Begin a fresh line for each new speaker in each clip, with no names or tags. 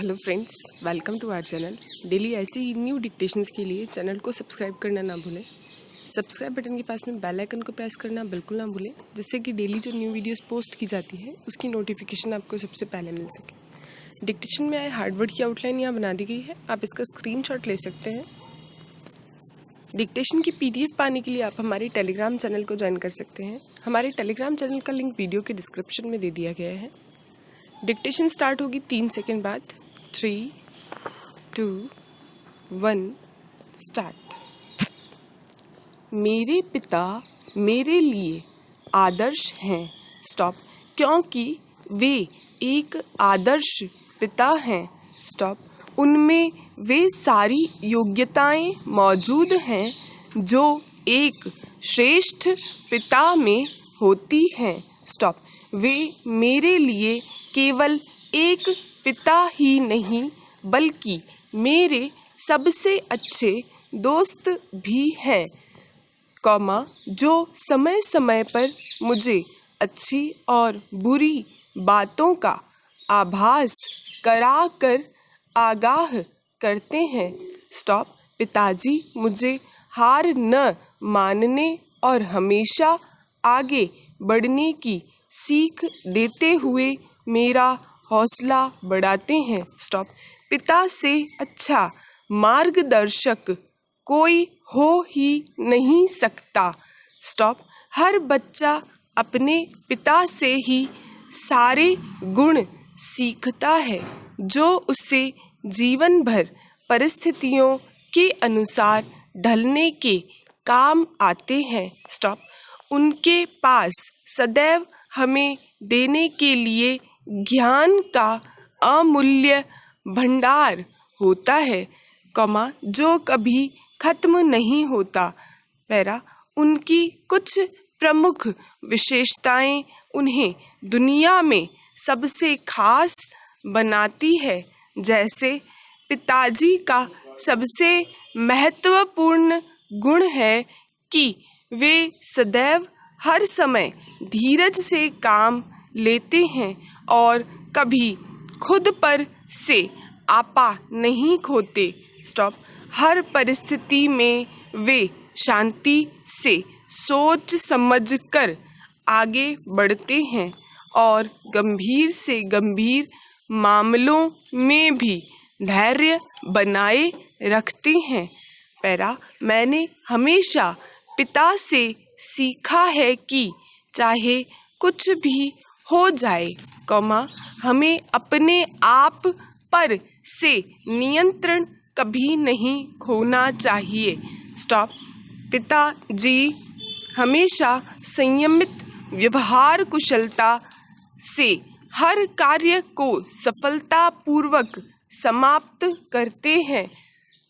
Hello friends, welcome to our channel. Daily ऐसे ही new dictations के लिए चैनल को सब्सक्राइब करना ना भूलें। सब्सक्राइब बटन के पास में बेल आइकन को प्रेस करना बिल्कुल ना भूलें, जिससे कि डेली जो न्यू वीडियोस पोस्ट की जाती है उसकी नोटिफिकेशन आपको सबसे पहले मिल सके। डिक्टेशन में आए हार्डवर्ड की आउटलाइन यहाँ बना दी गई है, आप इसका स्क्रीनशॉट ले सकते हैं। डिक्टेशन की PDF पाने के लिए आप हमारे टेलीग्राम चैनल को ज्वाइन कर सकते हैं। हमारे टेलीग्राम चैनल का लिंक वीडियो के डिस्क्रिप्शन में दे दिया गया है। डिक्टेशन स्टार्ट होगी 3 सेकंड बाद। 3, 2, 1 स्टार्ट। मेरे पिता मेरे लिए आदर्श हैं। स्टॉप। क्योंकि वे एक आदर्श पिता हैं। स्टॉप। उनमें वे सारी योग्यताएं मौजूद हैं जो एक श्रेष्ठ पिता में होती हैं। स्टॉप। वे मेरे लिए केवल एक पिता ही नहीं बल्कि मेरे सबसे अच्छे दोस्त भी हैं, जो समय समय पर मुझे अच्छी और बुरी बातों का आभास करा कर आगाह करते हैं। स्टॉप। पिताजी मुझे हार न मानने और हमेशा आगे बढ़ने की सीख देते हुए मेरा हौसला बढ़ाते हैं। स्टॉप। पिता से अच्छा मार्गदर्शक कोई हो ही नहीं सकता। स्टॉप। हर बच्चा अपने पिता से ही सारे गुण सीखता है जो उसे जीवन भर परिस्थितियों के अनुसार ढलने के काम आते हैं। स्टॉप। उनके पास सदैव हमें देने के लिए ज्ञान का अमूल्य भंडार होता है, जो कभी खत्म नहीं होता। उनकी कुछ प्रमुख विशेषताएं उन्हें दुनिया में सबसे खास बनाती है। जैसे पिताजी का सबसे महत्वपूर्ण गुण है कि वे सदैव हर समय धीरज से काम लेते हैं और कभी खुद पर से आपा नहीं खोते। स्टॉप। हर परिस्थिति में वे शांति से सोच समझ कर आगे बढ़ते हैं और गंभीर से गंभीर मामलों में भी धैर्य बनाए रखते हैं। मैंने हमेशा पिता से सीखा है कि चाहे कुछ भी हो जाए, हमें अपने आप पर से नियंत्रण कभी नहीं खोना चाहिए। स्टॉप। पिताजी हमेशा संयमित व्यवहार कुशलता से हर कार्य को सफलतापूर्वक समाप्त करते हैं।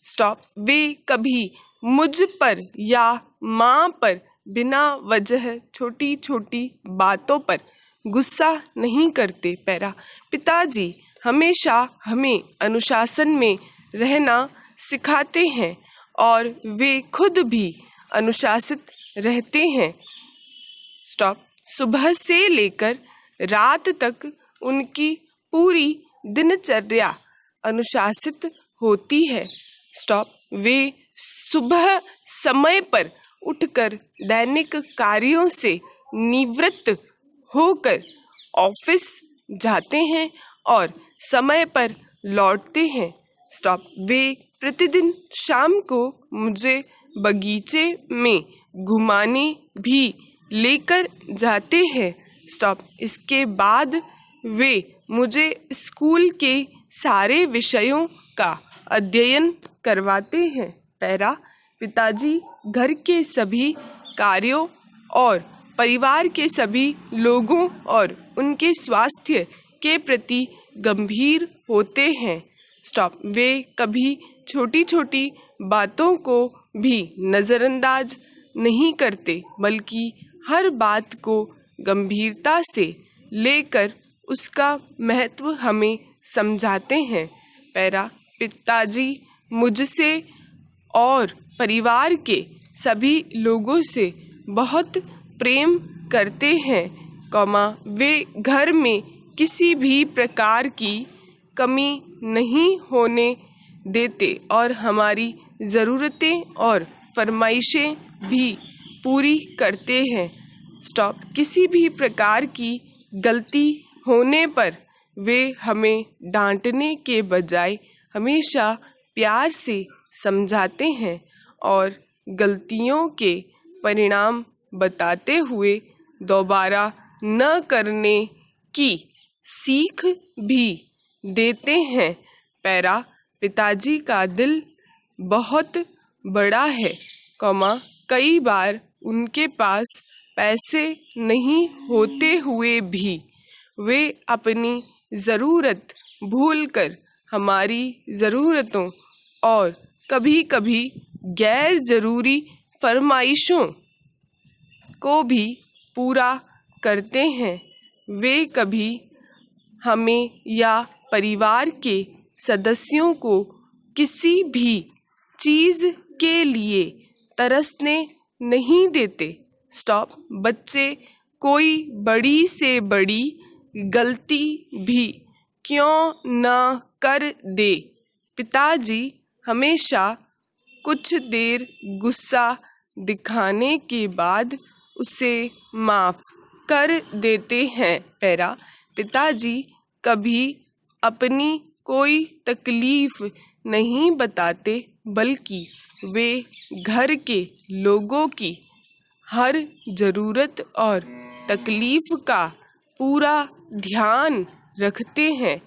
स्टॉप। वे कभी मुझ पर या माँ पर बिना वजह छोटी छोटी बातों पर गुस्सा नहीं करते। पिताजी हमेशा हमें अनुशासन में रहना सिखाते हैं और वे खुद भी अनुशासित रहते हैं। स्टॉप। सुबह से लेकर रात तक उनकी पूरी दिनचर्या अनुशासित होती है। स्टॉप। वे सुबह समय पर उठकर दैनिक कार्यों से निवृत्त होकर ऑफिस जाते हैं और समय पर लौटते हैं। स्टॉप। वे प्रतिदिन शाम को मुझे बगीचे में घुमाने भी लेकर जाते हैं। स्टॉप। इसके बाद वे मुझे स्कूल के सारे विषयों का अध्ययन करवाते हैं। पिताजी घर के सभी कार्यों और परिवार के सभी लोगों और उनके स्वास्थ्य के प्रति गंभीर होते हैं। स्टॉप। वे कभी छोटी छोटी बातों को भी नज़रअंदाज नहीं करते बल्कि हर बात को गंभीरता से लेकर उसका महत्व हमें समझाते हैं। पिताजी मुझसे और परिवार के सभी लोगों से बहुत प्रेम करते हैं, वे घर में किसी भी प्रकार की कमी नहीं होने देते और हमारी ज़रूरतें और फरमाइशें भी पूरी करते हैं। स्टॉप। किसी भी प्रकार की गलती होने पर वे हमें डांटने के बजाय हमेशा प्यार से समझाते हैं और गलतियों के परिणाम बताते हुए दोबारा न करने की सीख भी देते हैं। पैरा। पिताजी का दिल बहुत बड़ा है, कई बार उनके पास पैसे नहीं होते हुए भी वे अपनी ज़रूरत भूलकर हमारी ज़रूरतों और कभी कभी गैर ज़रूरी फरमाइशों को भी पूरा करते हैं। वे कभी हमें या परिवार के सदस्यों को किसी भी चीज़ के लिए तरसने नहीं देते। स्टॉप। बच्चे कोई बड़ी से बड़ी गलती भी क्यों न कर दे, पिताजी हमेशा कुछ देर गुस्सा दिखाने के बाद उसे माफ़ कर देते हैं। पैरा। पिताजी कभी अपनी कोई तकलीफ़ नहीं बताते, बल्कि वे घर के लोगों की हर ज़रूरत और तकलीफ़ का पूरा ध्यान रखते हैं।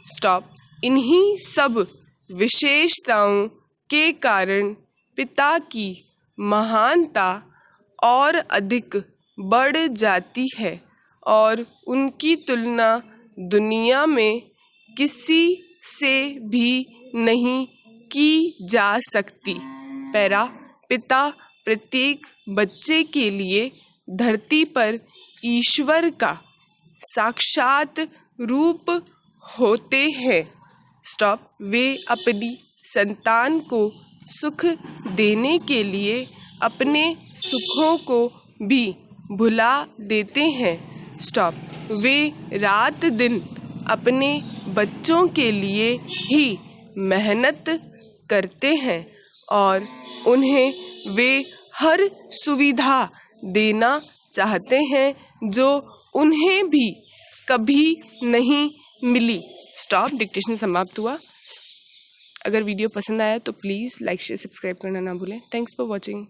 स्टॉप। इन्हीं सब विशेषताओं के कारण पिता की महानता और अधिक बढ़ जाती है और उनकी तुलना दुनिया में किसी से भी नहीं की जा सकती। पैरा। पिता प्रत्येक बच्चे के लिए धरती पर ईश्वर का साक्षात रूप होते हैं। स्टॉप। वे अपनी संतान को सुख देने के लिए अपने सुखों को भी भुला देते हैं। स्टॉप। वे रात दिन अपने बच्चों के लिए ही मेहनत करते हैं और उन्हें वे हर सुविधा देना चाहते हैं जो उन्हें भी कभी नहीं मिली। स्टॉप। डिक्टेशन समाप्त हुआ। अगर वीडियो पसंद आया तो प्लीज़ लाइक शेयर सब्सक्राइब करना ना भूलें। Thanks for watching.